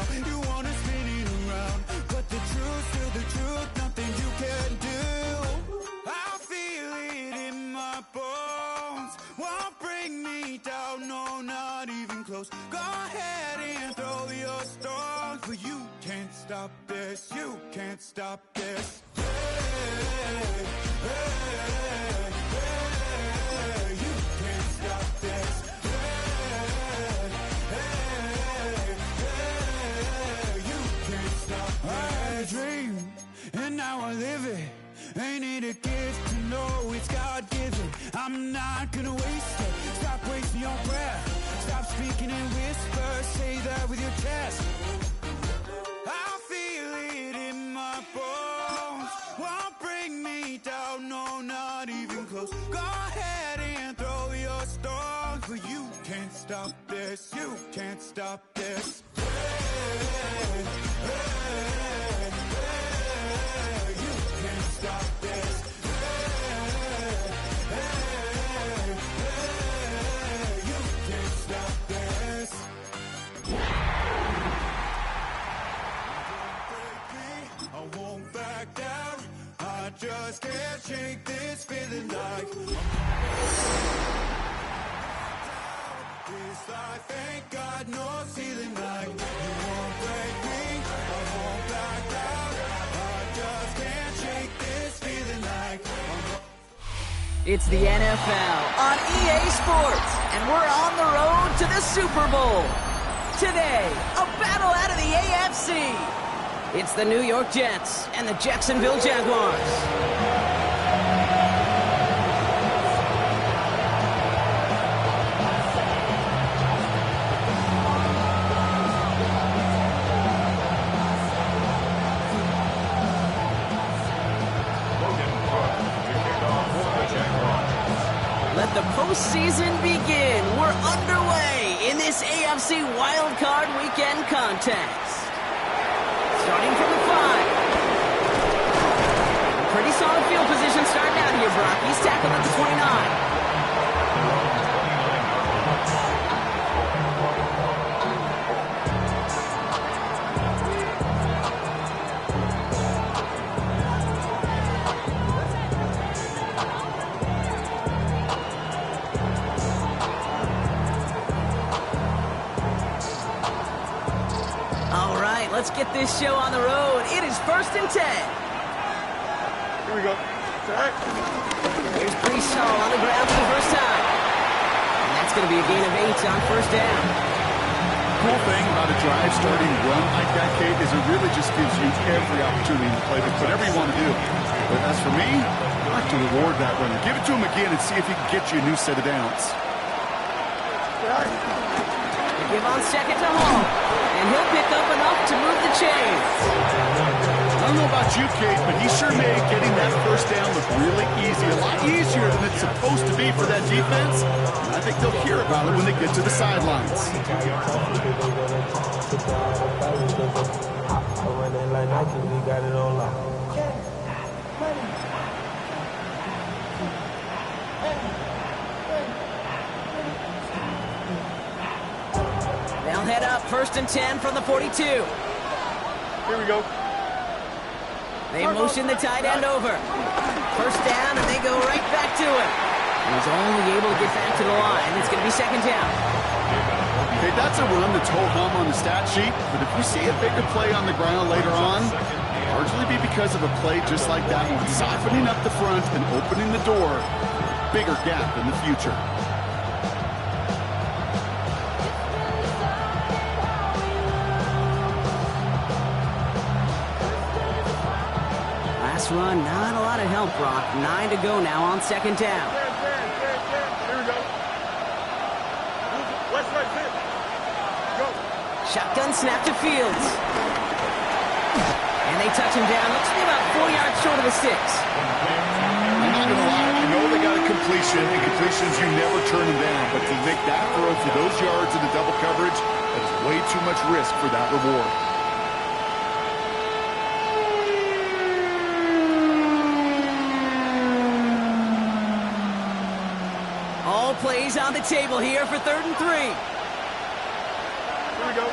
now. You wanna spin it around, but the truth's still the truth, nothing you can do. I feel it in my bones, won't bring me down, no, not even close. Go ahead and throw your stones, but you can't stop this, you can't stop this. Hey, hey, hey, you can't stop this. I dream, and now I live it. Ain't it a gift to know it's God-given? I'm not gonna waste it. Stop wasting your breath. Stop speaking in whispers. Say that with your chest. I feel it in my bones, won't bring me down, no, not even close. Go ahead and throw your stones, but you can't stop this, you can't stop this. Hey, hey, hey, you can't stop this. Hey, hey, hey, you can't stop this. I won't back down, I just can't shake this feeling like this life ain't got no ceiling like. You won't break me, I won't back down, I just can't shake this feeling like. It's the NFL on EA Sports, and we're on the road to the Super Bowl. Today, a battle out of the AFC. It's the New York Jets and the Jacksonville Jaguars. Let the postseason begin. We're underway in this AFC Wildcard Weekend contest. Starting from the 5. Pretty solid field position starting out here, Brock. He's tackled at the 29. Let's get this show on the road. It is 1st and 10. Here we go. Jack. Here's Brees on the ground for the first time. And that's going to be a gain of 8 on 1st down. Cool thing about a drive starting run like that, Kate, is it really just gives you every opportunity to play with whatever you want to do. But as for me, I like to reward that runner. Give it to him again and see if he can get you a new set of downs. They give on second to Hall. And he'll pick up enough to move the chains. I don't know about you, Kate, but he sure made getting that first down look really easy. A lot easier than it's supposed to be for that defense. And I think they'll hear about it when they get to the sidelines. They'll head up 1st and 10 from the 42. Here we go. They motion the tight end over. 1st down, and they go right back to it. And he's only able to get back to the line. It's going to be 2nd down. Okay, that's a run that's ho-hum on the stat sheet, but if we see a bigger play on the ground later on, largely be because of a play just like that one, softening up the front and opening the door, bigger gap in the future. Run, not a lot of help, Brock. 9 to go now on 2nd down. Here we go. West right there. Go. Shotgun snap to Fields. And they touch him down. Looks to be about 4 yards short of the sticks. I'm not going to lie. I know they got a completion, and completions, you never turn them down. But to make that throw for those yards in the double coverage, that is way too much risk for that reward. Plays on the table here for 3rd and 3. Here we go.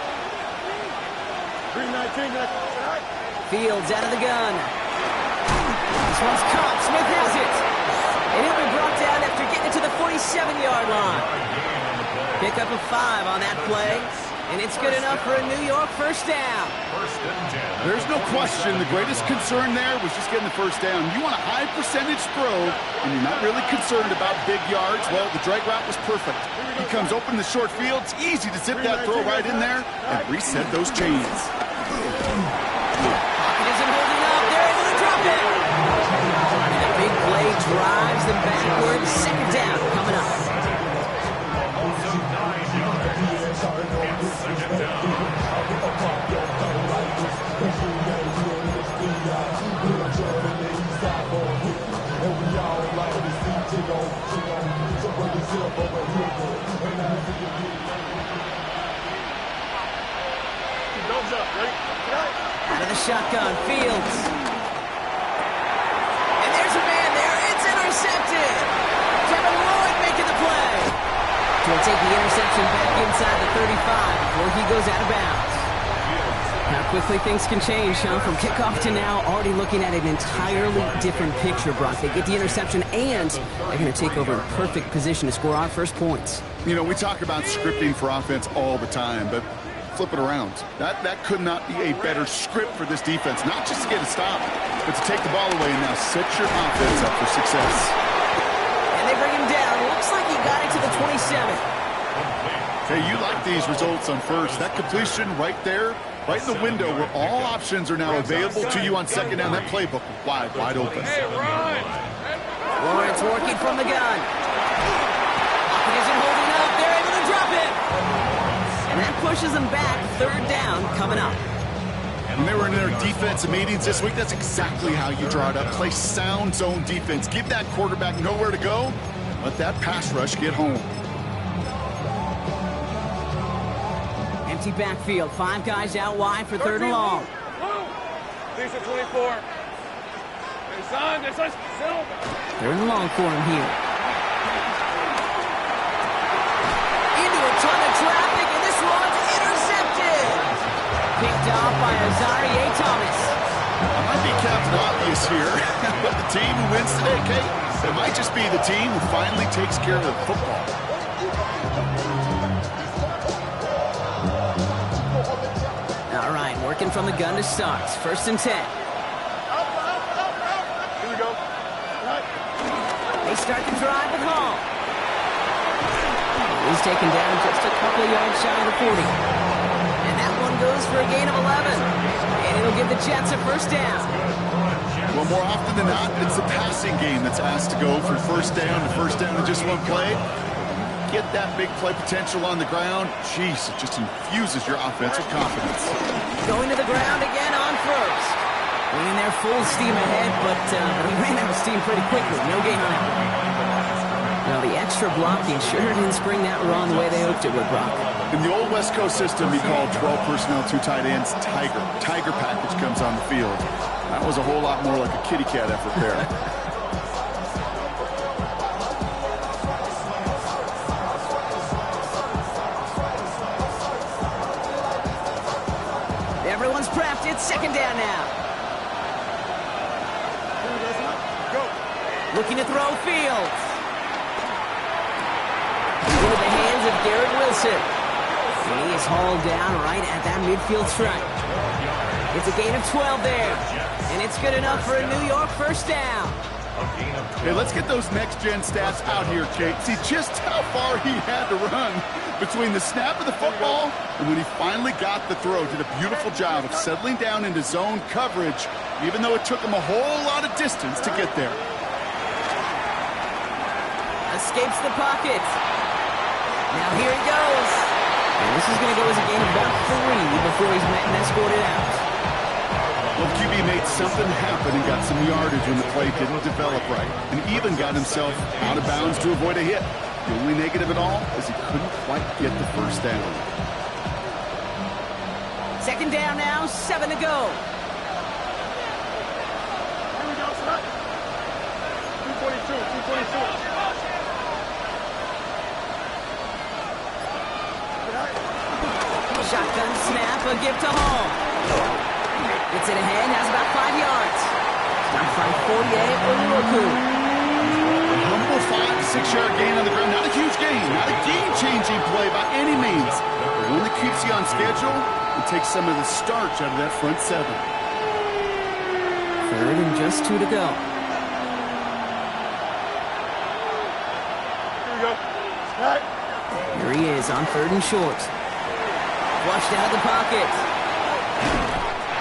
Fields out of the gun. This one's caught. Smith has it. And he'll be brought down after getting it to the 47-yard line. Pick up a 5 on that play. And it's good enough for a New York first down. There's no question. The greatest concern there was just getting the first down. You want a high percentage throw, and you're not really concerned about big yards. Well, the drag route was perfect. He comes open in the short field. It's easy to zip that throw right in there and reset those chains. Pocket isn't holding up. They're able to drop it. And a big play drives them backwards. Second down coming up. Out of the shotgun, Fields. And there's a man there. It's intercepted. Kevin Lloyd making the play. He'll take the interception back inside the 35 before he goes out of bounds. How quickly things can change, huh? From kickoff to now, already looking at an entirely different picture, Brock. They get the interception, and they're going to take over in perfect position to score our first points. You know, we talk about scripting for offense all the time, but flip it around. That could not be a better script for this defense, not just to get a stop, but to take the ball away and now set your offense up for success. And they bring him down. Looks like he got it to the 27. Hey, you like these results on first. That completion right there, right in the window where all options are now available to you on second down. That playbook wide open. Hey, run! Lawrence working from the gun. Pocket isn't holding up. They're able to drop it. And that pushes them back. Third down coming up. When they were in their defensive meetings this week, that's exactly how you draw it up. Play sound zone defense. Give that quarterback nowhere to go. Let that pass rush get home. Empty backfield. 5 guys out wide for third and long. These are 24. Third and long for him here. Into a ton of traffic, and this one's intercepted. Picked off by Azarie Thomas. I might be Captain Obvious here, but the team who wins today, Kate, it might just be the team who finally takes care of the football. All right, working from the gun to start. First and 10. Here we go. They start the drive with Hall. He's taken down just a couple of yards shy of the 40. And that one goes for a gain of 11. And it'll give the Jets a first down. Well, more often than not, it's the passing game that's asked to go from first down in just one play. Get that big play potential on the ground. Jeez, it just infuses your offense with confidence. Going to the ground again on first. Being there full steam ahead, but he ran out of steam pretty quickly. No gain on that one. Now, the extra blocking sure didn't spring that run the way they hoped it would, Brock. In the old West Coast system, we call 12 personnel, 2 tight ends, Tiger. Tiger package comes on the field. That was a whole lot more like a kitty cat effort there. Everyone's prepped. It's second down now. Looking to throw Fields. Into the hands of Garrett Wilson. And he is hauled down right at that midfield stripe. It's a gain of 12 there. And it's good enough for a New York first down. Hey, let's get those next-gen stats out here, Kate. See just how far he had to run between the snap of the football and when he finally got the throw. Did a beautiful job of settling down into zone coverage, even though it took him a whole lot of distance to get there. Escapes the pocket. Now here he goes. And this is going to go as a gain of about 3 before he's met and escorted out. Well, QB made something happen and got some yardage when the play didn't develop right, and even got himself out of bounds to avoid a hit. The only negative at all is he couldn't quite get the first down. Second down now, 7 to go. Here we go, son. 222. Shotgun snap, a gift to Hall. Gets it ahead, has about 5 yards. Stopped by 48, Oluoku. A humble 5 to 6 yard gain on the ground. Not a huge gain, not a game-changing play by any means. But one that keeps you on schedule and takes some of the starch out of that front 7. 3rd and just 2 to go. Here we go. Back. Here he is on 3rd and short. Flushed out of the pocket.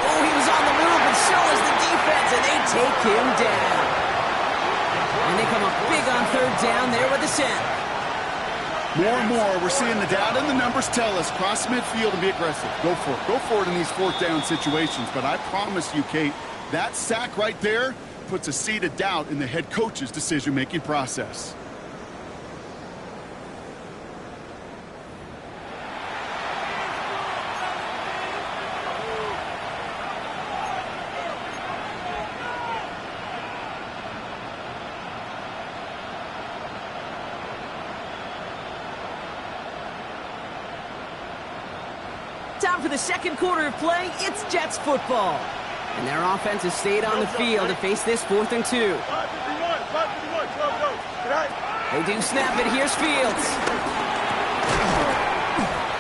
Oh, he was on the move, and so is the defense, and they take him down. And they come up big on 3rd down there with the sack. More and more, we're seeing the data and the numbers tell us cross midfield and be aggressive. Go for it. Go for it in these 4th down situations. But I promise you, Kate, that sack right there puts a seed of doubt in the head coach's decision-making process. Time for the second quarter of play. It's Jets football. And their offense has stayed on the field to face this 4th and 2. 551, 551, 12 goes. Tonight. They do snap it. Here's Fields.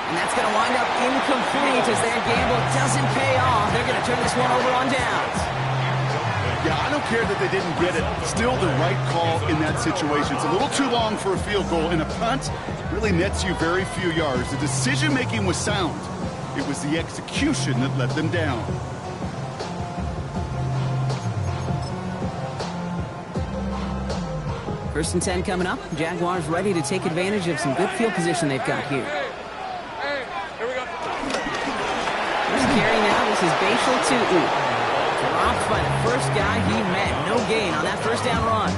And that's going to wind up incomplete as their gamble doesn't pay off. They're going to turn this one over on downs. Yeah, I don't care that they didn't get it. Still the right call in that situation. It's a little too long for a field goal, and a punt really nets you very few yards. The decision-making was sound. It was the execution that let them down. First and 10 coming up. Jaguars ready to take advantage of some good field position they've got here. Hey, here we go. First carry now. This is Bashal Tutu. Dropped by the first guy he met. No gain on that first down run.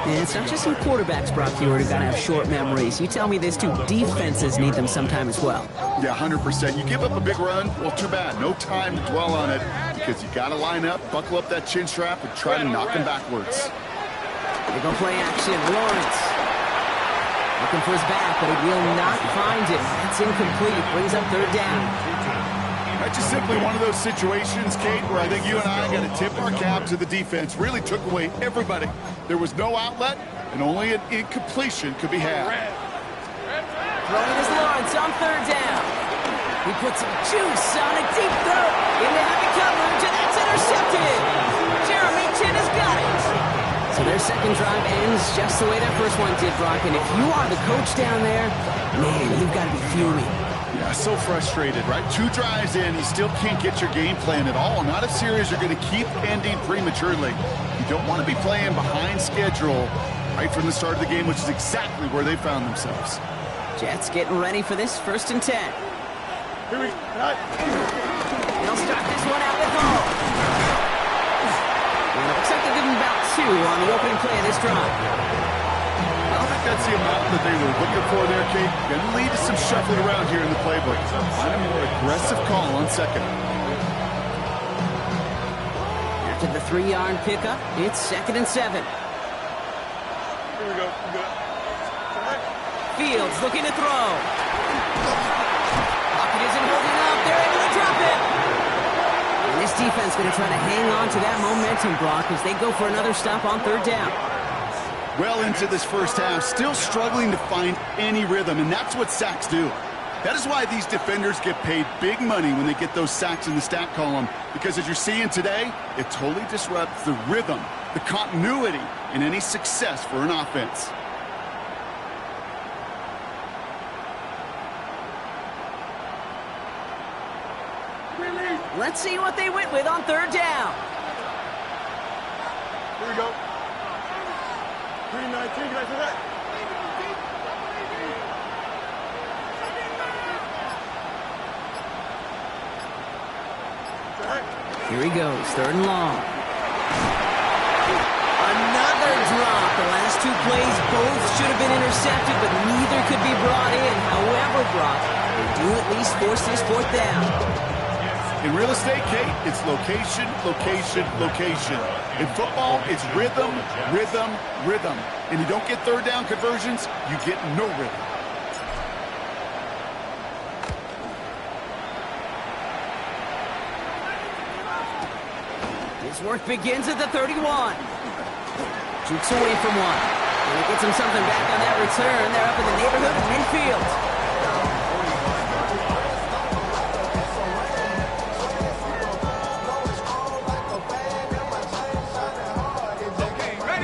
And it's not just some quarterbacks, Brock Hewitt, who got to have short memories. You tell me this too. Defenses need them sometime as well. Yeah, 100%. You give up a big run, well, too bad. No time to dwell on it because you got to line up, buckle up that chin strap, and try to knock him backwards. They go play action. Lawrence looking for his back, but he will not find it. That's incomplete. Brings up 3rd down. That's just simply one of those situations, Kate, where I think you and I got to tip our cap to the defense. Really took away everybody. There was no outlet, and only an incompletion could be had. Throwing is Lawrence on 3rd down. He puts some juice on a deep throw into heavy coverage, and that's intercepted. Jeremy Chin has got it. So their second drive ends just the way that first one did, Brock. And if you are the coach down there, man, you've got to be fuming. Yeah, so frustrated, right? 2 drives in, you still can't get your game plan at all. Not a series you're going to keep ending prematurely. You don't want to be playing behind schedule right from the start of the game, which is exactly where they found themselves. Jets getting ready for this 1st and 10. Here we go. They'll start this one out with Hall. And it looks like they give him about 2 on the opening play of this drive. I don't think that's the amount that they were looking for there, Kate. Going to lead to some shuffling around here in the playbook. Find a more aggressive call on 2nd. After the 3-yard pickup, it's 2nd and 7. Here we go. Good. Fields looking to throw. Lockett isn't holding up. They're able to drop it. And this defense going to try to hang on to that momentum, Brock, as they go for another stop on 3rd down. Well into this first half, still struggling to find any rhythm, and that's what sacks do. That is why these defenders get paid big money when they get those sacks in the stat column, because as you're seeing today, it totally disrupts the rhythm, the continuity, and any success for an offense. Let's see what they went with on 3rd down. Here we go. 319, can I say that? Here he goes, 3rd and long. Another drop. The last 2 plays both should have been intercepted, but neither could be brought in. However, Brock, they do at least force this 4th down. In real estate, Kate, it's location, location, location. In football, it's rhythm, rhythm, rhythm. And you don't get 3rd down conversions, you get no rhythm. His work begins at the 31. Jukes away from one. And he gets him something back on that return. They're up in the neighborhood of midfield.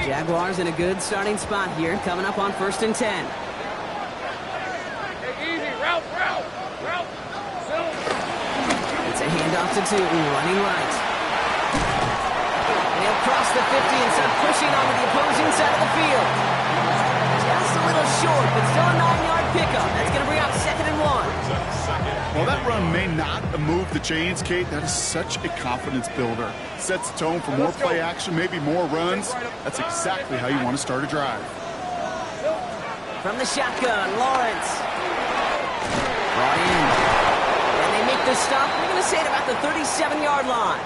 Jaguars in a good starting spot here, coming up on 1st and 10. Hey, easy, route. It's a handoff to Tootin, running right. And he'll cross the 50 and start pushing onto the opposing side of the field. Just a little short, but still a 9-yard pickup. That's going to bring up 2nd and 1. Well, that run may not have moved the chains, Kate. That is such a confidence builder. Sets the tone for more play action, maybe more runs. That's exactly how you want to start a drive. From the shotgun, Lawrence. Brought in. And they make the stop, we're going to say at about the 37-yard line.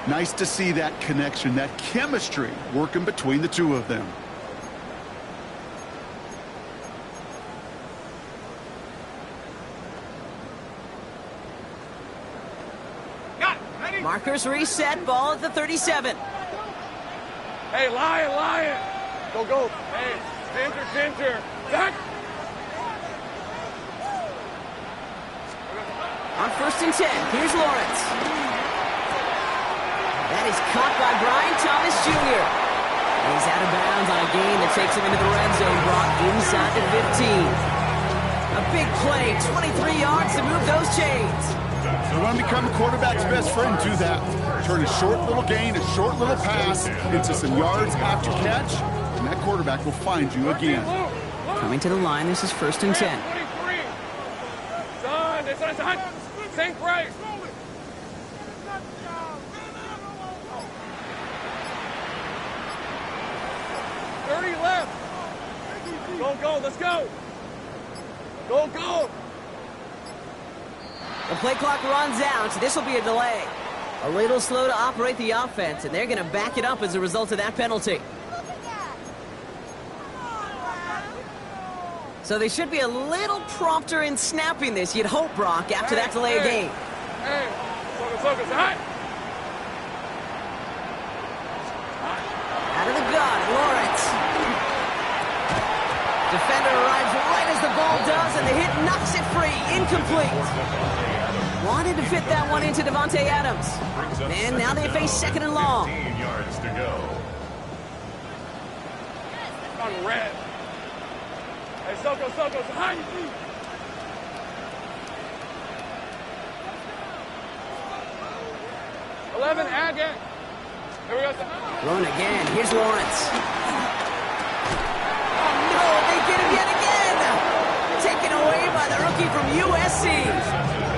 Nice to see that connection, that chemistry working between the two of them. Markers reset, ball at the 37. Hey, Lion. Go. Hey, Ginger. Back. On 1st and 10, here's Lawrence. That is caught by Brian Thomas Jr. And he's out of bounds on a gain that takes him into the red zone, brought inside the 15. A big play, 23 yards to move those chains. You want to become a quarterback's best friend, do that. Turn a short little gain, a short little pass into some yards after catch, and that quarterback will find you again. Coming to the line, this is 1st and 10. Son, same price. 30 left. Go, let's go. Go. The play clock runs out, so this will be a delay. A little slow to operate the offense, and they're going to back it up as a result of that penalty. So they should be a little prompter in snapping this, you'd hope, Brock, after that delay of game. Hey, focus, hot. Out of the gun, Lawrence. Defender arrives right as the ball does, and the hit knocks it free. Incomplete. Wanted to fit that one into Devontae Adams. And now they face 2nd and long. 15 yards to go. On red. Hey, Soko, hot. 11, Agate. Here we go. Run again. Here's Lawrence. Oh, no, they get him yet again. Taken away by the rookie from USC.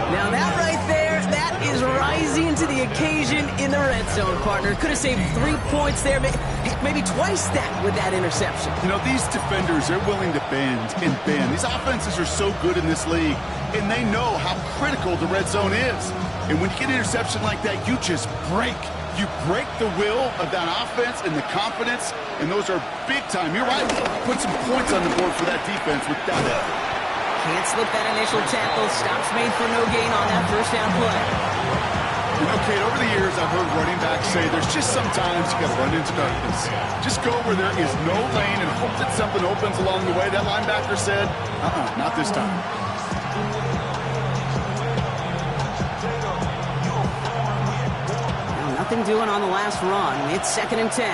Now that right there, that is rising to the occasion in the red zone, partner. Could have saved 3 points there, maybe twice that with that interception. You know, these defenders, they're willing to bend and bend. These offenses are so good in this league, and they know how critical the red zone is. And when you get an interception like that, you just break. You break the will of that offense and the confidence, and those are big time. You're right. Put some points on the board for that defense with that effort. Can't slip that initial tackle. Stops made for no gain on that 1st down play. You know, Kate, over the years, I've heard running backs say there's just sometimes you got to run into darkness. Just go where there is no lane and hope that something opens along the way. That linebacker said, not this time. Now, nothing doing on the last run. It's 2nd and 10.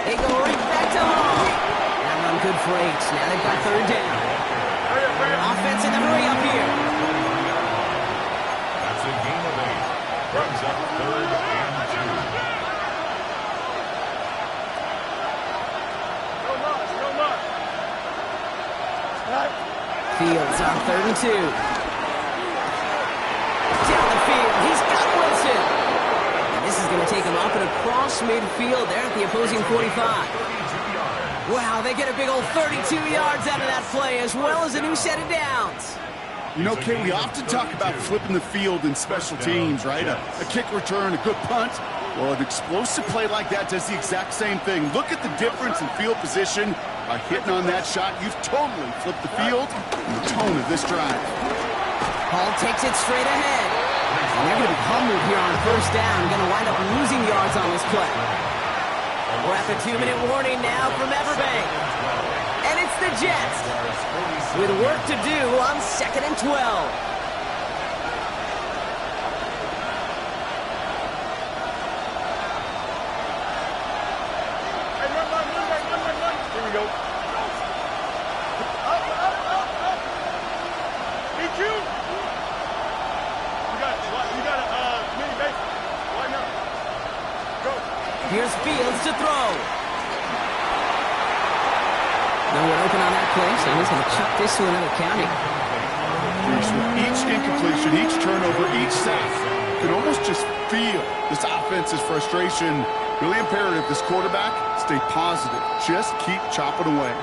They go right back to home. Good for 8. Now they've got 3rd down. Offense in the hurry up here. That's a gain of 8. Brings up 3rd and 2. Fields on 3rd and 2. Down the field. He's got Wilson. And this is going to take him up and across midfield there at the opposing 45. Wow, they get a big old 32 yards out of that play, as well as a new set of downs. You know, Kate, we often talk about flipping the field in special teams, right? A kick return, a good punt. Well, an explosive play like that does the exact same thing. Look at the difference in field position. By hitting on that shot, you've totally flipped the field and the tone of this drive. Hall takes it straight ahead. And they're going to be humbled here on first down. Going to wind up losing yards on this play. We're at the 2-minute warning now from Everbank. And it's the Jets with work to do on 2nd and 12. Here we go. Up. Beat you. You got a mini base. Line up. Go. Here's Fields to throw. No one open on that play, so he's going to chuck this to another county. With each incompletion, each turnover, each sack, you can almost just feel this offense's frustration. Really imperative, this quarterback, stay positive. Just keep chopping away.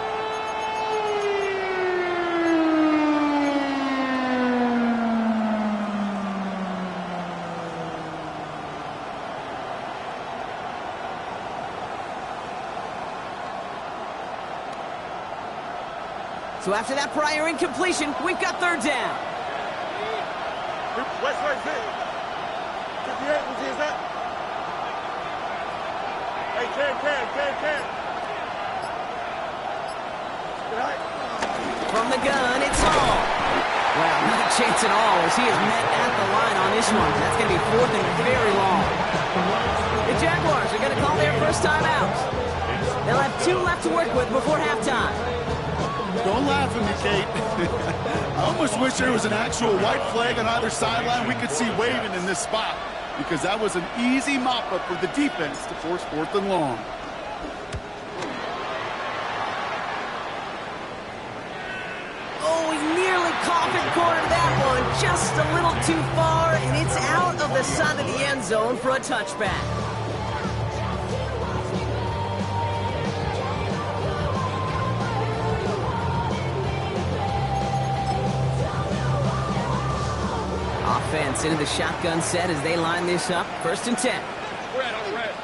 So after that prior incompletion, we've got third down. West right fit. 58, what is that? Hey, can. From the gun, it's Hall. Wow, not a chance at all as he is met at the line on this one. That's going to be 4th and very long. The Jaguars are going to call their first time out. They'll have 2 left to work with before halftime. Don't laugh at me, Kate. I almost wish there was an actual white flag on either sideline we could see waving in this spot, because that was an easy mop-up for the defense to force 4th and long. Oh, he nearly coffin cornered that one. Just a little too far, and it's out of the side of the end zone for a touchback. Offense into the shotgun set as they line this up. 1st and 10. Red on the red.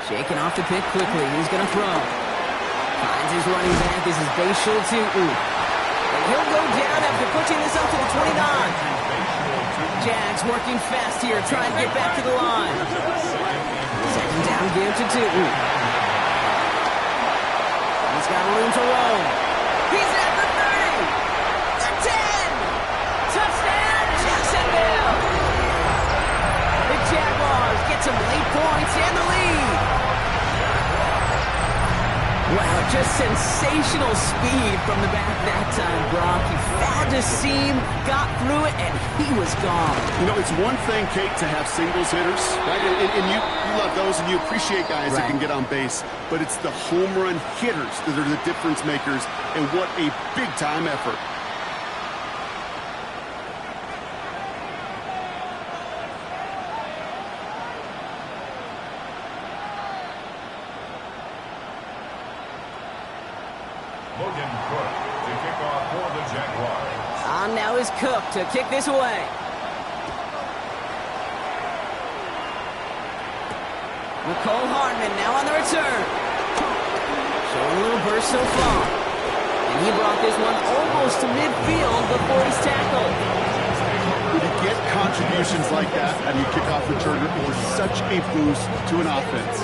Shaking off the pick quickly. He's going to throw. Finds his running back. This is Bashul to And he'll go down after pushing this up to the 29. Jags working fast here, trying to get back to the line. 2nd down give to Tootin. He's got room to roam. He's at the 30. The 10. Touchdown, Jacksonville. The Jaguars get some late points and the lead. Wow, just sensational speed from the back that time, Brock. He found a seam, got through it, and he was gone. You know, it's one thing, Kate, to have singles hitters, right? And you love those, and you appreciate guys that can get on base. But it's the home run hitters that are the difference makers, and what a big-time effort. On now is Cook to kick this away. Nicole Hardman now on the return. Showing a little burst so far. And he brought this one almost to midfield before he's tackled. When you get contributions like that and you kickoff returner, it was such a boost to an offense.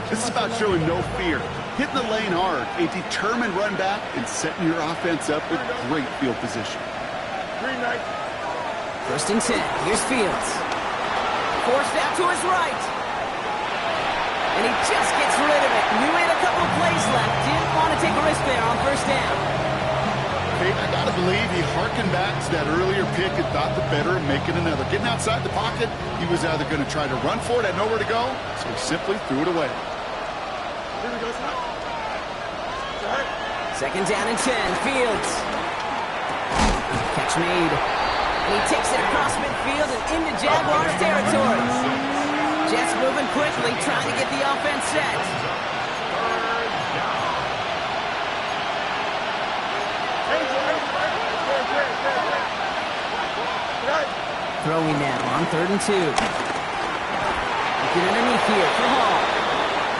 This is about showing no fear, hitting the lane hard, a determined run back, and setting your offense up with great field position. 1st and 10. Here's Fields. Forced out to his right. And he just gets rid of it. Knew he had a couple of plays left. Didn't want to take a risk there on 1st down. Hey, I got to believe he harkened back to that earlier pick and thought the better of making another. Getting outside the pocket, he was either going to try to run for it, had nowhere to go, so he simply threw it away. 2nd down and 10. Fields. Catch made. And he takes it across midfield and into Jaguars territory. Jets moving quickly, trying to get the offense set. Throwing now on 3rd and 2. Looking underneath here for Hall.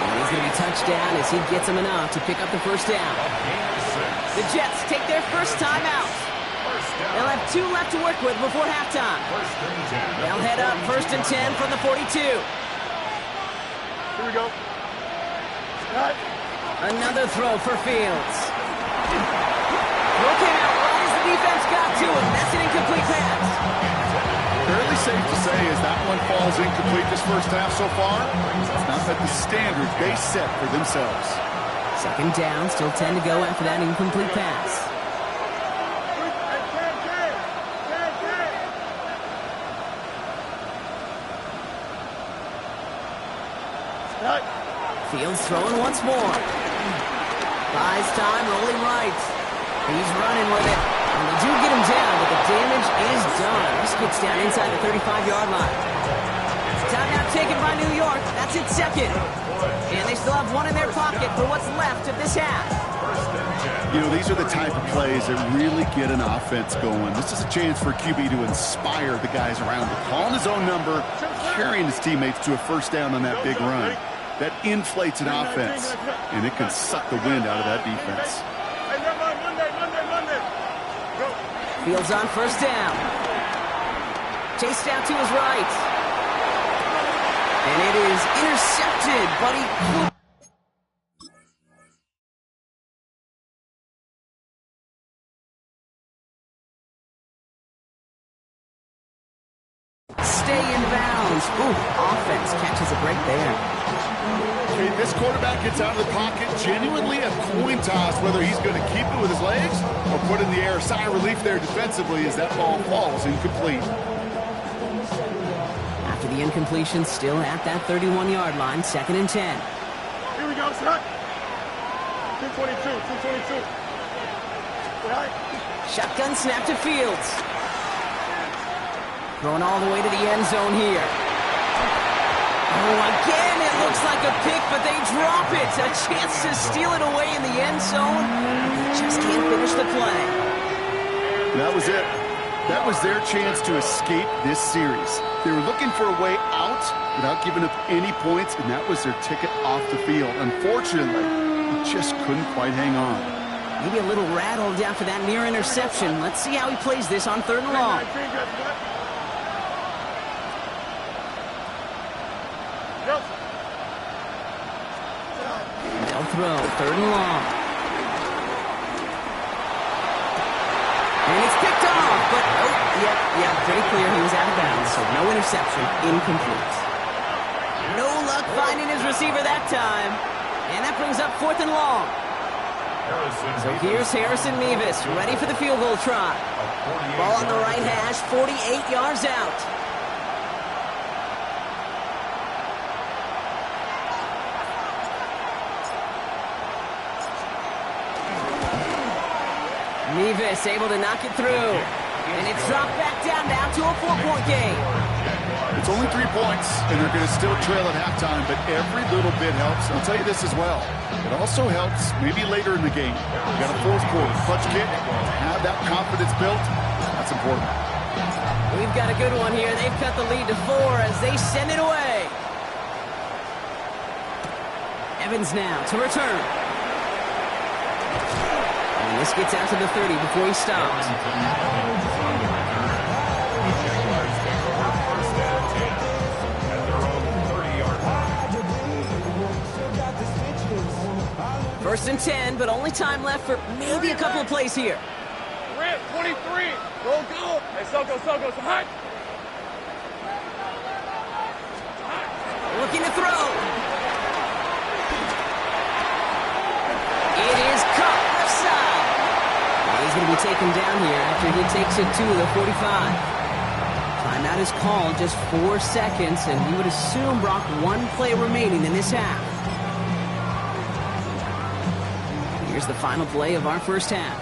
And he's going to be touched down as he gets him enough to pick up the 1st down. The Jets take their first time out. They'll have 2 left to work with before halftime. They'll head up 1st and 10 from the 42. Here we go. Cut. Another throw for Fields. Throw came out right as the defense got to him. That's an incomplete pass. Fairly safe to say as that one falls incomplete this first half so far. It's not met the standard they set for themselves. 2nd down, still 10 to go after that incomplete pass. Cut. Fields throwing once more. Buys time, rolling right. He's running with it. And they do get him down, but the damage is done. This gets down inside the 35-yard line. Timeout taken by New York. That's its 2nd. And they still have 1 in their pocket for what's left of this half. You know, these are the type of plays that really get an offense going. This is a chance for QB to inspire the guys around him. Calling his own number, carrying his teammates to a 1st down on that big run. That inflates an offense, and it can suck the wind out of that defense. Monday. Go. Fields on 1st down. Chased out to his right. And it is intercepted, but he could stay in bounds. Ooh, offense catches a break there. Okay, this quarterback gets out of the pocket, genuinely a coin toss whether he's going to keep it with his legs or put in the air. Sigh of relief there defensively as that ball falls incomplete. After the incompletion, still at that 31-yard line, 2nd and 10. Here we go, son. 222. Right. Shotgun snap to Fields. Thrown all the way to the end zone here. Oh, again, it looks like a pick, but they drop it. A chance to steal it away in the end zone. Just can't finish the play. That was it. That was their chance to escape this series. They were looking for a way out without giving up any points, and that was their ticket off the field. Unfortunately, they just couldn't quite hang on. Maybe a little rattled after that near interception. Let's see how he plays this on 3rd and long. They'll throw, 3rd and long. And it's picked off, but yeah, pretty clear he was out of bounds, so no interception, incomplete. No luck finding his receiver that time, and that brings up 4th and long. So here's Harrison Mevis, ready for the field goal try. Ball on the right hash, 48 yards out. Mevis able to knock it through. And it's dropped back down to a 4-point game. It's only 3 points, and they're going to still trail at halftime, but every little bit helps. I'll tell you this as well. It also helps maybe later in the game. You got a 4th quarter clutch kick. To have that confidence built, that's important. We've got a good one here. They've cut the lead to 4 as they send it away. Evans now to return. And this gets out to the 30 before he stops. First and 10, but only time left for maybe a couple of plays here. Red 23. Go. Hey, Soko, so hot. Looking to throw. It is caught left side. And he's going to be taken down here after he takes it to the 45. Timeout is called, just 4 seconds, and you would assume, Brock, 1 play remaining in this half. Here's the final play of our first half.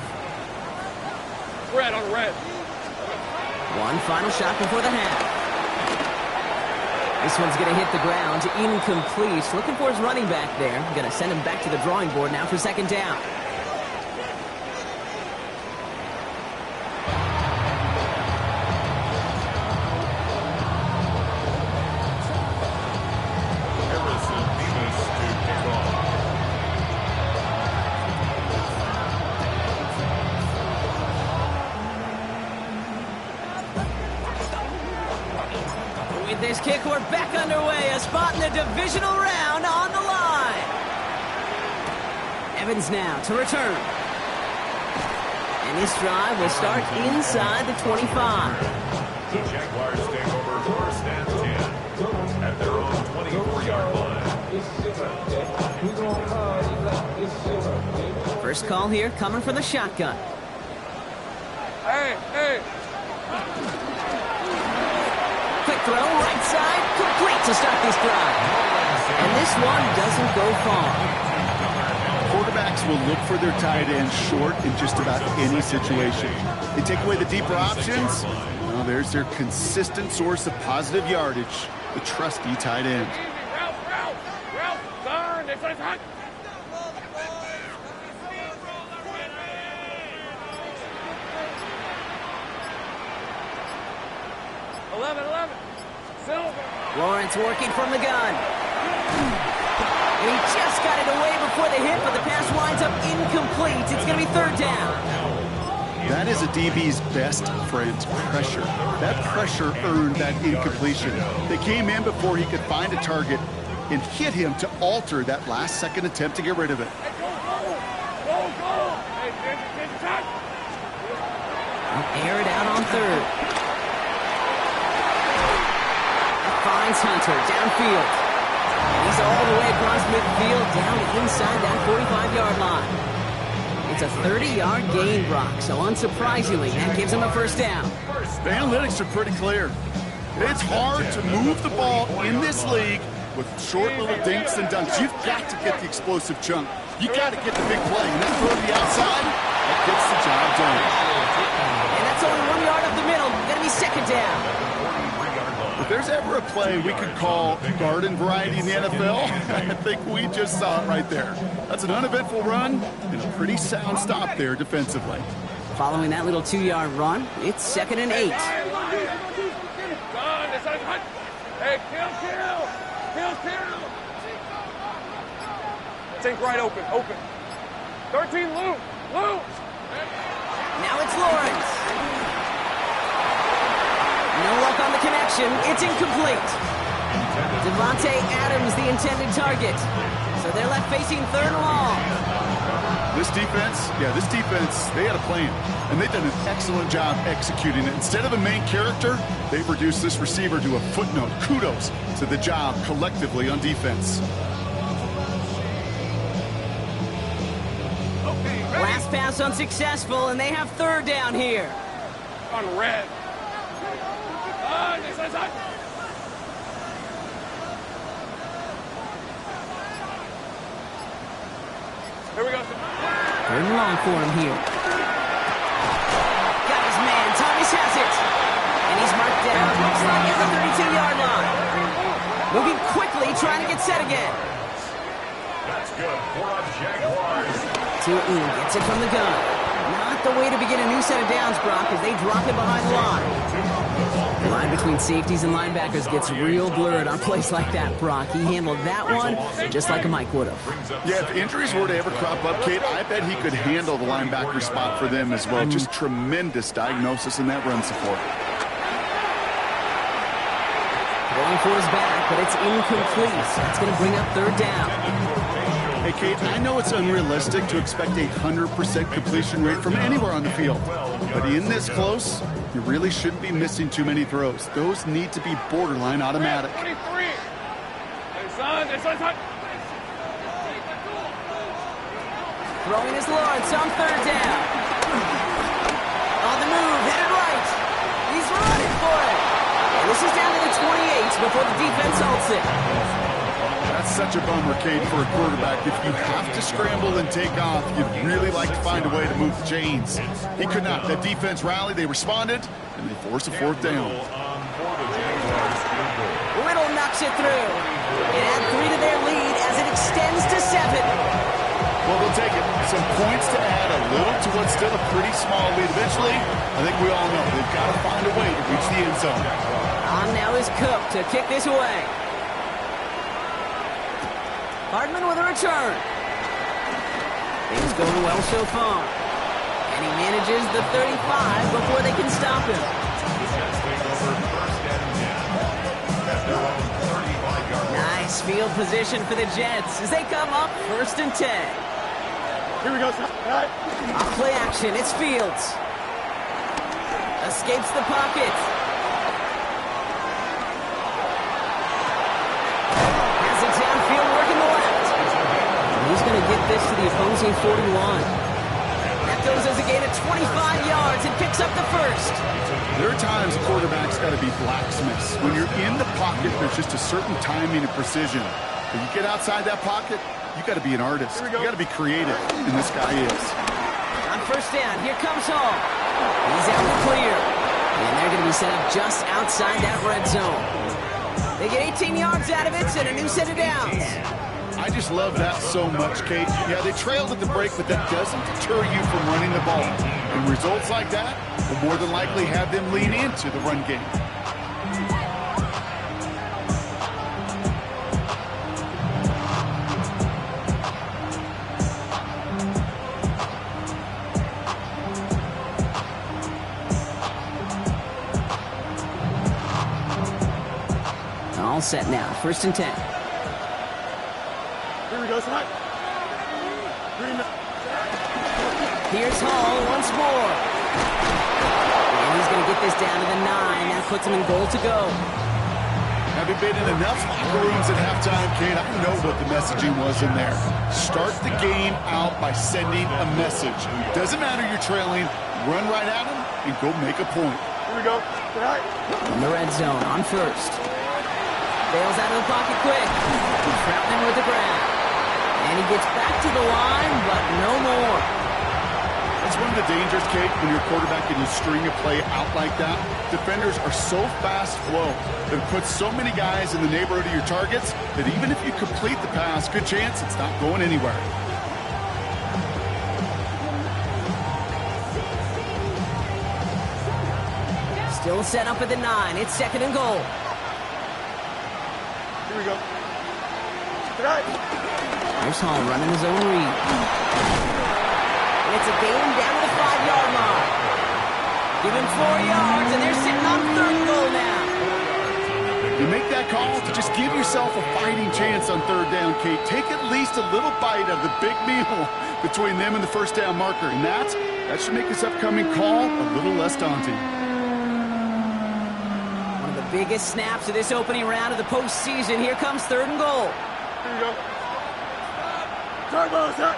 Red on red. One final shot before the half. This one's going to hit the ground, incomplete. Looking for his running back there. Going to send him back to the drawing board now for 2nd down. save this kick. We're back underway. A spot in the divisional round on the line. Evans now to return. And this drive will start inside the 25. The Jaguars take over first and 10 at their own 24-yard line. First call here coming from the shotgun. Hey, hey. Quick throw, right side, complete to start this drive. And this one doesn't go far. Quarterbacks will look for their tight end short in just about any situation. They take away the deeper options. Well, there's their consistent source of positive yardage, the trusty tight end. Ralph, turn. This is hot. Lawrence working from the gun. And he just got it away before the hit, but the pass winds up incomplete. It's going to be third down. That is a DB's best friend, pressure. That pressure earned that incompletion. They came in before he could find a target and hit him to alter that last-second attempt to get rid of it. Go. Air it out on third. Finds Hunter downfield. He's all the way across midfield down inside that 45-yard line. It's a 30-yard gain, Brock, so unsurprisingly, that gives him a first down. The analytics are pretty clear. It's hard to move the ball in this league with short little dinks and dunks. You've got to get the explosive chunk. You got to get the big play, and then throw to the outside. That gets the job done. And that's only 1 yard up the middle. Going to be second down. If there's ever a play we could call garden variety in the NFL, I think we just saw it right there. That's an uneventful run and a pretty sound stop there defensively. Following that little 2-yard run, it's 2nd and 8. Hey, kill. Think right open. 13, Lou. Now it's Lawrence. No luck on the connection. It's incomplete. Devontae Adams, the intended target. So they're left facing third and long. This defense, they had a plan, and they've done an excellent job executing it. Instead of a main character, they've reduced this receiver to a footnote. Kudos to the job collectively on defense. Last pass unsuccessful, and they have third down here. On red. Here we go. Third and long for him here. Got his man. Thomas has it. And he's marked down. Looks like at the 32-yard line. Moving quickly, trying to get set again. That's good for a Jaguars. Gets it from the gun. Not the way to begin a new set of downs, Brock, as they drop it behind the line. The line between safeties and linebackers gets real blurred on plays like that, Brock. He handled that one just like a Mike would have. Yeah, if injuries were to ever crop up, Kate, I bet he could handle the linebacker spot for them as well. Just tremendous diagnosis in that run support. Going for his back, but it's incomplete. That's going to bring up third down. Hey, Kate, I know it's unrealistic to expect a 100% completion rate from anywhere on the field. But in this close, you really shouldn't be missing too many throws. Those need to be borderline automatic. 23. This is hot. Throwing his Lawrence on third down. On the move, headed right. He's running for it. And this is down to the 28 before the defense halts it. That's such a bummer, Kate, for a quarterback. If you have to scramble and take off, you'd really like to find a way to move the chains. He could not. The defense rallied, they responded, and they forced a fourth down. Riddle knocks it through. It adds 3 to their lead as it extends to 7. Well, they'll take it. Some points to add a little to what's still a pretty small lead. Eventually, I think we all know they've got to find a way to reach the end zone. On now is Cook to kick this away. Hardman with a return. Things going well so far. And he manages the 35 before they can stop him. their own 35-yard line. Nice field position for the Jets as they come up 1st and 10. Here we go, son. All right. Off play action, it's Fields. Escapes the pocket. Has it downfield, working the left. He's going to get this to the opposing 41. That goes as a gain of 25 yards and picks up the first. There are times quarterbacks got to be blacksmiths. When you're in the pocket, there's just a certain timing and precision. When you get outside that pocket, you got to be an artist. You got to be creative, and this guy is. On 1st down, here comes Hall. He's out in the clear. And they're going to be set up just outside that red zone. They get 18 yards out of it and a new set of downs. I just love that so much, Kate. Yeah, they trailed at the break, but that doesn't deter you from running the ball. And results like that will more than likely have them lean into the run game. All set now, 1st and 10. Here we go, son. Here's Hall once more. And he's going to get this down to the 9. That puts him in goal to go. Having been in enough locker rooms at halftime, Kate, I know what the messaging was in there. Start the game out by sending a message. Doesn't matter you're trailing, run right at him and go make a point. Here we go. All right. In the red zone on 1st. Bails out of the pocket quick. Troutman with the grab. And he gets back to the line, but no more. That's one of the dangers, Kate, when you're a quarterback and you string a play out like that. Defenders are so fast flow that it puts so many guys in the neighborhood of your targets that even if you complete the pass, good chance it's not going anywhere. Still set up at the 9. It's 2nd and goal. Here we go. All right. There's Hall running his own read. And it's a gain down to the 5-yard line. Give him 4 yards, and they're sitting on 3rd and goal now. You make that call to just give yourself a fighting chance on 3rd down, Kate. Take at least a little bite of the big meal between them and the 1st down marker. And that should make this upcoming call a little less daunting. Biggest snaps of this opening round of the postseason. Here comes 3rd and goal. Here we go. Turbo, set.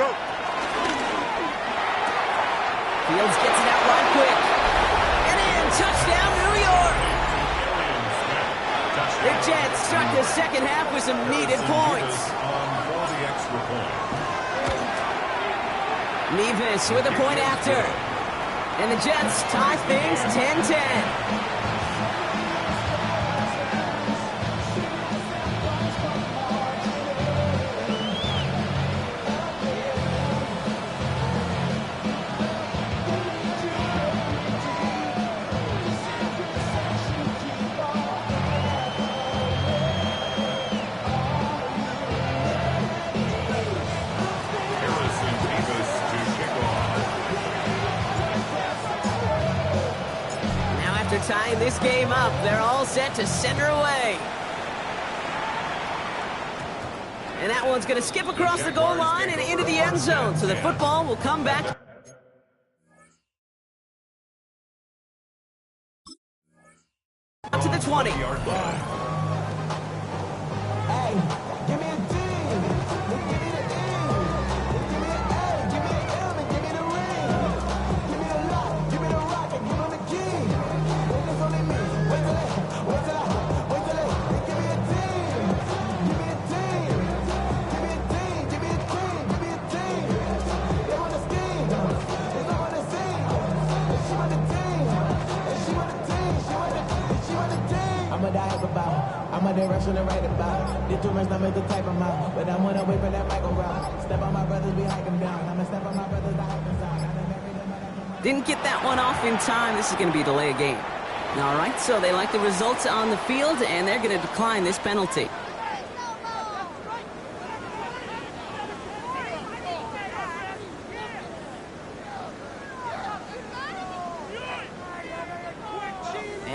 Go. Fields gets it out right quick. And in, touchdown, New York. The Jets start the 2nd half with some needed points. For the extra point. Nevis with a point after. And the Jets tie things 10-10. Tying this game up, they're all set to center away. And that one's going to skip across the goal line and into the end zone, so the football will come back to the 20. I'm a direction to write about. Did too much, not make the type of mouth. But I'm gonna wait for that Michael route. Step on my brothers, we hike them down. I'ma step on my brothers, I hike them down. Didn't get that one off in time. This is going to be a delay of game. All right, so they like the results on the field, and they're going to decline this penalty.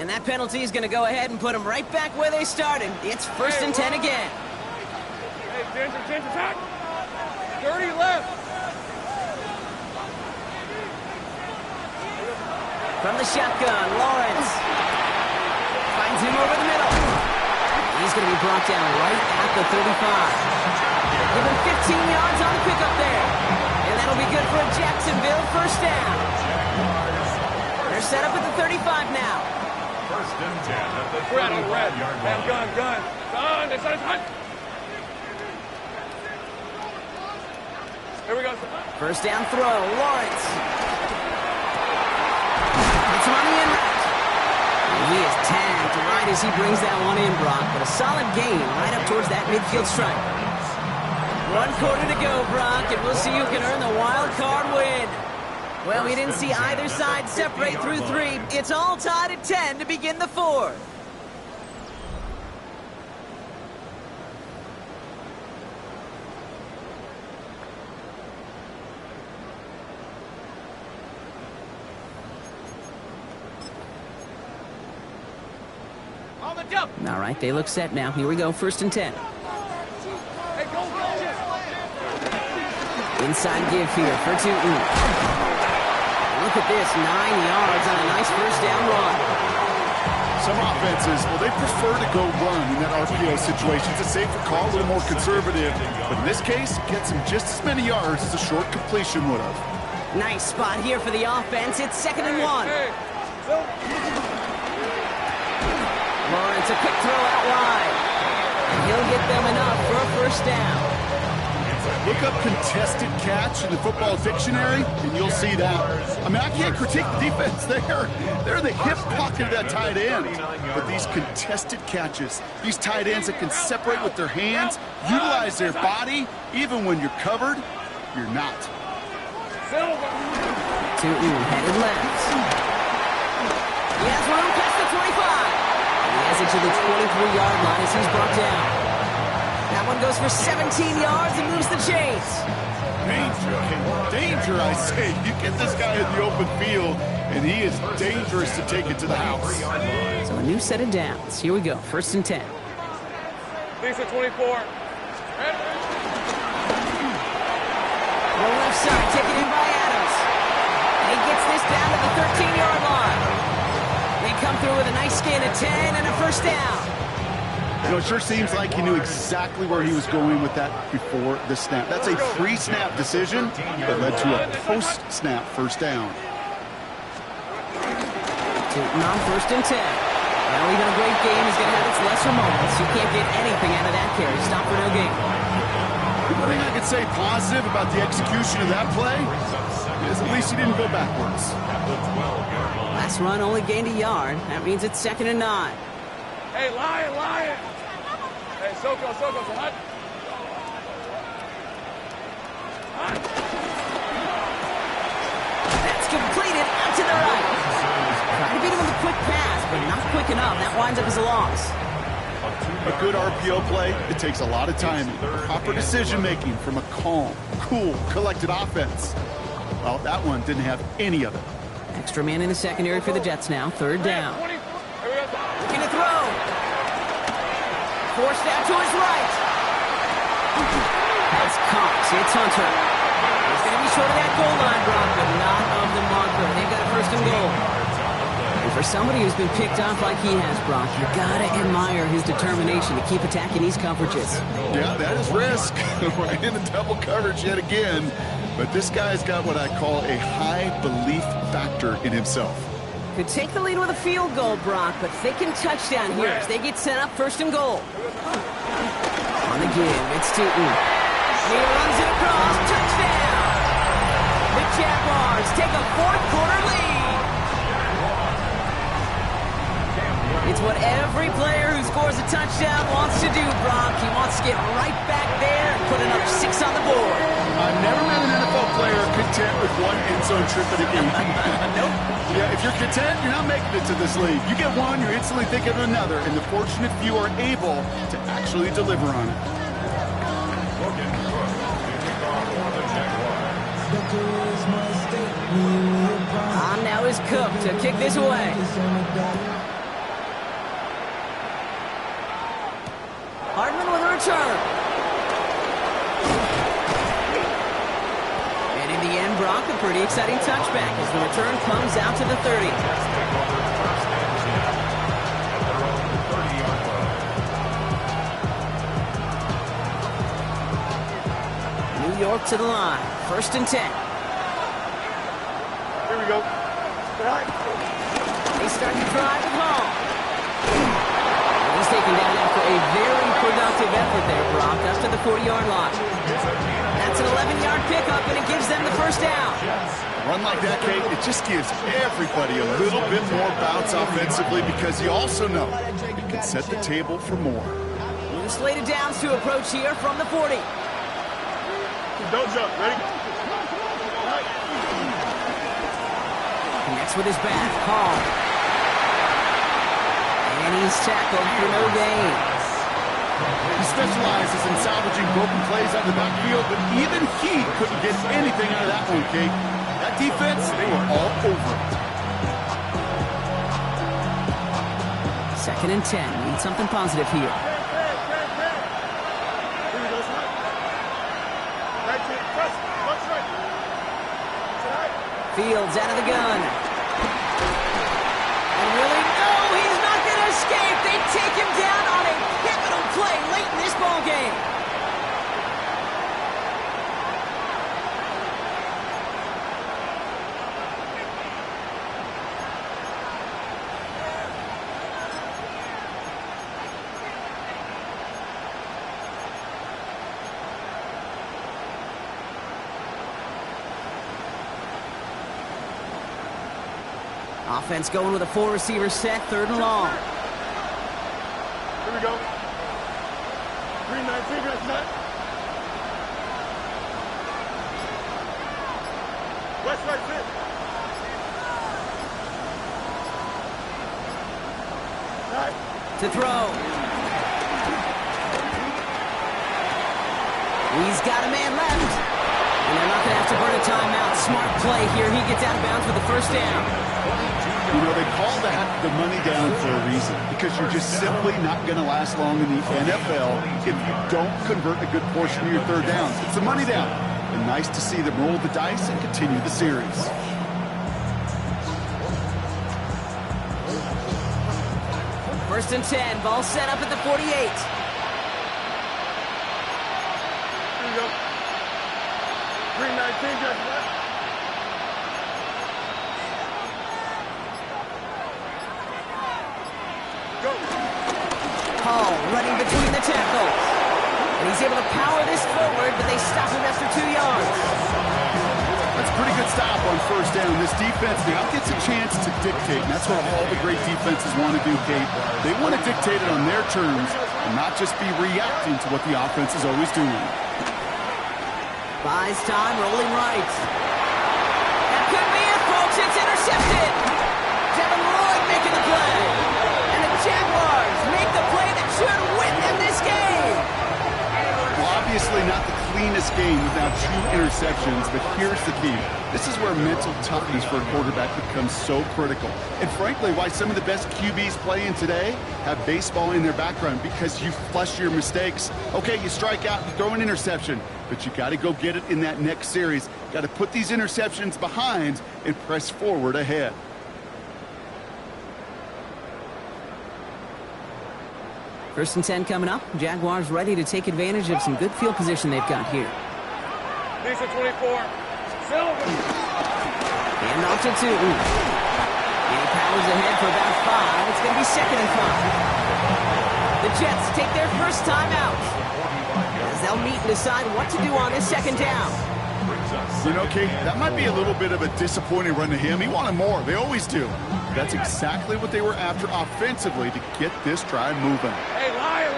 And that penalty is going to go ahead and put them right back where they started. It's 1st and 10 again. Hey, Ginger, attack. 30 left. From the shotgun, Lawrence finds him over the middle. He's going to be brought down right at the 35. Give him 15 yards on pickup there. And that'll be good for a Jacksonville 1st down. They're set up at the 35 now. 1st and 10 at the 35-yard line. Gun. It's on. Here we go. 1st down throw, Lawrence. It's on the in route. He is tagged right as he brings that one in, Brock, but a solid gain right up towards that midfield stripe. 1 quarter to go, Brock, and we'll see who can earn the wild card win. Well, we didn't see either side separate through 3. It's all tied at 10 to begin the 4th. All right, they look set now. Here we go, 1st and 10. Inside give here for Tootin. Look at this, 9 yards on a nice 1st down run. Some offenses, well, they prefer to go run in that RPO situation. It's a safer call, a little more conservative. But in this case, gets him just as many yards as a short completion would have. Nice spot here for the offense. It's 2nd and 1. Lawrence, a quick throw out wide. And he'll get them enough for a 1st down. Look up contested catch in the football dictionary, and you'll see that. I mean, I can't critique the defense. They're the hip pocket of that tight end. But these contested catches, these tight ends that can separate with their hands, utilize their body, even when you're covered, you're not. Tootin headed left. He has room past the 25. He has it to the 23-yard line as he's brought down. That one goes for 17 yards and moves the chains. Danger, I say. You get this guy in the open field, and he is dangerous to take it to the house. So a new set of downs. Here we go, 1st and 10. Lisa 24. The left side taken in by Adams. And he gets this down to the 13-yard line. They come through with a nice gain of 10 and a 1st down. You know, it sure seems like he knew exactly where he was going with that before the snap. That's a pre-snap decision that led to a post-snap 1st down. Tootin on 1st and 10. Well, even a great game is going to have its lesser moments. You can't get anything out of that carry. Stop for no gain. The thing I could say positive about the execution of that play is at least he didn't go backwards. Last run only gained a yard. That means it's 2nd and 9. Hey, Lion. Hey, Soko, hot. That's completed out to the right. Trying to beat him with a quick pass, but not quick enough. That winds up as a loss. A good RPO play, it takes a lot of timing, proper decision-making from a calm, cool, collected offense. Well, that one didn't have any of it. Extra man in the secondary for the Jets now. 3rd down. Looking to throw. Forced out to his right. That's Cox. It's Hunter. He's going to be short of that goal line, Brock, but not of the marker. They've got a 1st and goal. And for somebody who's been picked off like he has, Brock, you got to admire his determination to keep attacking these coverages. Yeah, that is risk. Right in the double coverage yet again. But this guy's got what I call a high belief factor in himself. Could take the lead with a field goal, Brock, but thinking touchdown here as they get set up 1st and goal. On the give, it's Tootin. He runs it across, touchdown! The Jaguars take a 4th quarter lead. It's what every player who scores a touchdown wants to do, Brock. He wants to get right back there and put another 6 on the board. I've never met an NFL player content with one end zone trip in a game. Nope. Yeah, if you're content, you're not making it to this league. You get one, you're instantly thinking of another, and the fortunate few are able to actually deliver on it. On now is Cook to kick this away. Brock. A pretty exciting touchback as the return comes out to the 30. New York to the line. 1st and 10. Here we go. They start to drive with Hall. He's taken down after a very productive effort there, Brock, up to the 40-yard line. That's an 11-yard pickup, and it gives them the 1st down. Run like that, Kate, it just gives everybody a little bit more bounce offensively because you also know it can set the table for more. The slated downs to approach here from the 40. Don't jump. Ready? Connects with his back. Hall. And he's tackled for no gains. He specializes in salvaging broken plays out of the backfield, but even he couldn't get anything out of that one, Kate. That defense, they were all over it. 2nd and 10. Need something positive here. Fields out of the gun. And really, no, he's not going to escape. They take him down on a pivotal play late in this ball game. Offense going with a 4-receiver set, 3rd and long. Here we go. 3-9 fingers, nut. West right fit. To throw. He's got a man left. And they're not going to have to burn a timeout. Smart play here. He gets out of bounds with the 1st down. You know, they call that the money down for a reason, because you're just simply not going to last long in the NFL if you don't convert a good portion of your 3rd downs. It's a money down. And nice to see them roll the dice and continue the series. First and 10. Ball set up at the 48. Here we go. 3-9 fingers, nut. Hall running between the tackles. And he's able to power this forward, but they stop him after 2 yards. That's a pretty good stop on 1st down. This defense now gets a chance to dictate, and that's what all the great defenses want to do, Kate. They want to dictate it on their terms and not just be reacting to what the offense is always doing. Buys time, rolling right. That could be it, folks. It's intercepted. Devin Lloyd making the play. And the Jaguars make the play that should win them this game. Well, obviously not the cleanest game without 2 interceptions, but here's the key. This is where mental toughness for a quarterback becomes so critical. And frankly, why some of the best QBs playing today have baseball in their background, because you flush your mistakes. Okay, you strike out, you throw an interception, but you got to go get it in that next series. Got to put these interceptions behind and press forward ahead. First and 10 coming up. Jaguars ready to take advantage of some good field position they've got here. These are 24. Silver. And off to 2. And he powers ahead for about 5. It's going to be 2nd and 5. The Jets take their first time out, as they'll meet and decide what to do on this 2nd down. You know, Kate, that might be a little bit of a disappointing run to him. He wanted more. They always do. That's exactly what they were after offensively to get this drive moving. Hey, Lion!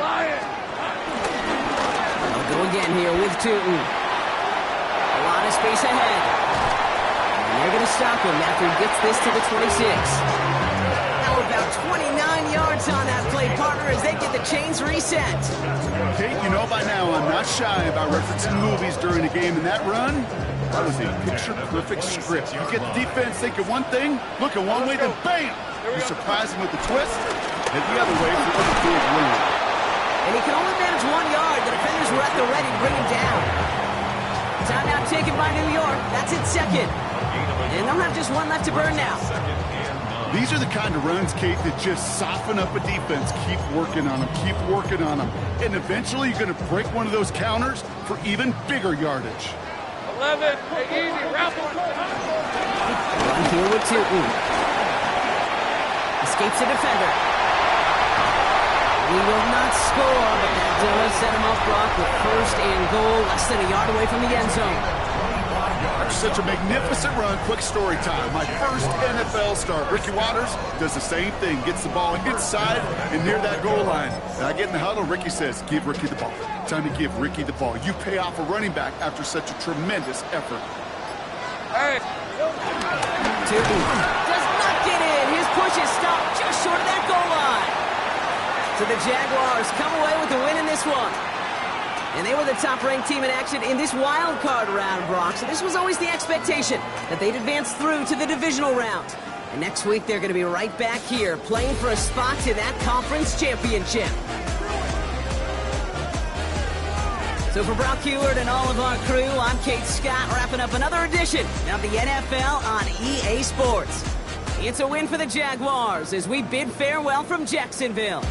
They'll go again here with 2. A lot of space ahead. And they're going to stop him after he gets this to the 26. Now about 29 yards on that play, partner, as they get the chains reset. Kate, you know by now I'm not shy about referencing movies during a game, and that run, that was a picture-perfect script. You get the defense thinking one thing, looking one way, then bam! You surprise them with the twist, and the other way for the big run. And he can only manage 1 yard. The defenders were at the ready to bring him down. Timeout taken by New York. That's its second. And they'll have just one left to burn now. These are the kind of runs, Kate, that just soften up a defense. Keep working on them, keep working on them. And eventually you're going to break one of those counters for even bigger yardage. 11, easy, round one. Run here with Tilton. Escapes the defender. He will not score, but that does set him off, Brock, with first and goal, less than a yard away from the end zone. Such a magnificent run. Quick story time. My first NFL start. Ricky Watters does the same thing. Gets the ball inside and near that goal line. And I get in the huddle. Ricky says, give Ricky the ball. Time to give Ricky the ball. You pay off a running back after such a tremendous effort. Hey. Tilton does not get in. His push is stopped just short of that goal line. So the Jaguars come away with the win in this one. And they were the top-ranked team in action in this wild card round, Brock. So this was always the expectation that they'd advance through to the divisional round. And next week, they're going to be right back here playing for a spot in that conference championship. So for Brock Heward and all of our crew, I'm Kate Scott, wrapping up another edition of the NFL on EA Sports. It's a win for the Jaguars as we bid farewell from Jacksonville.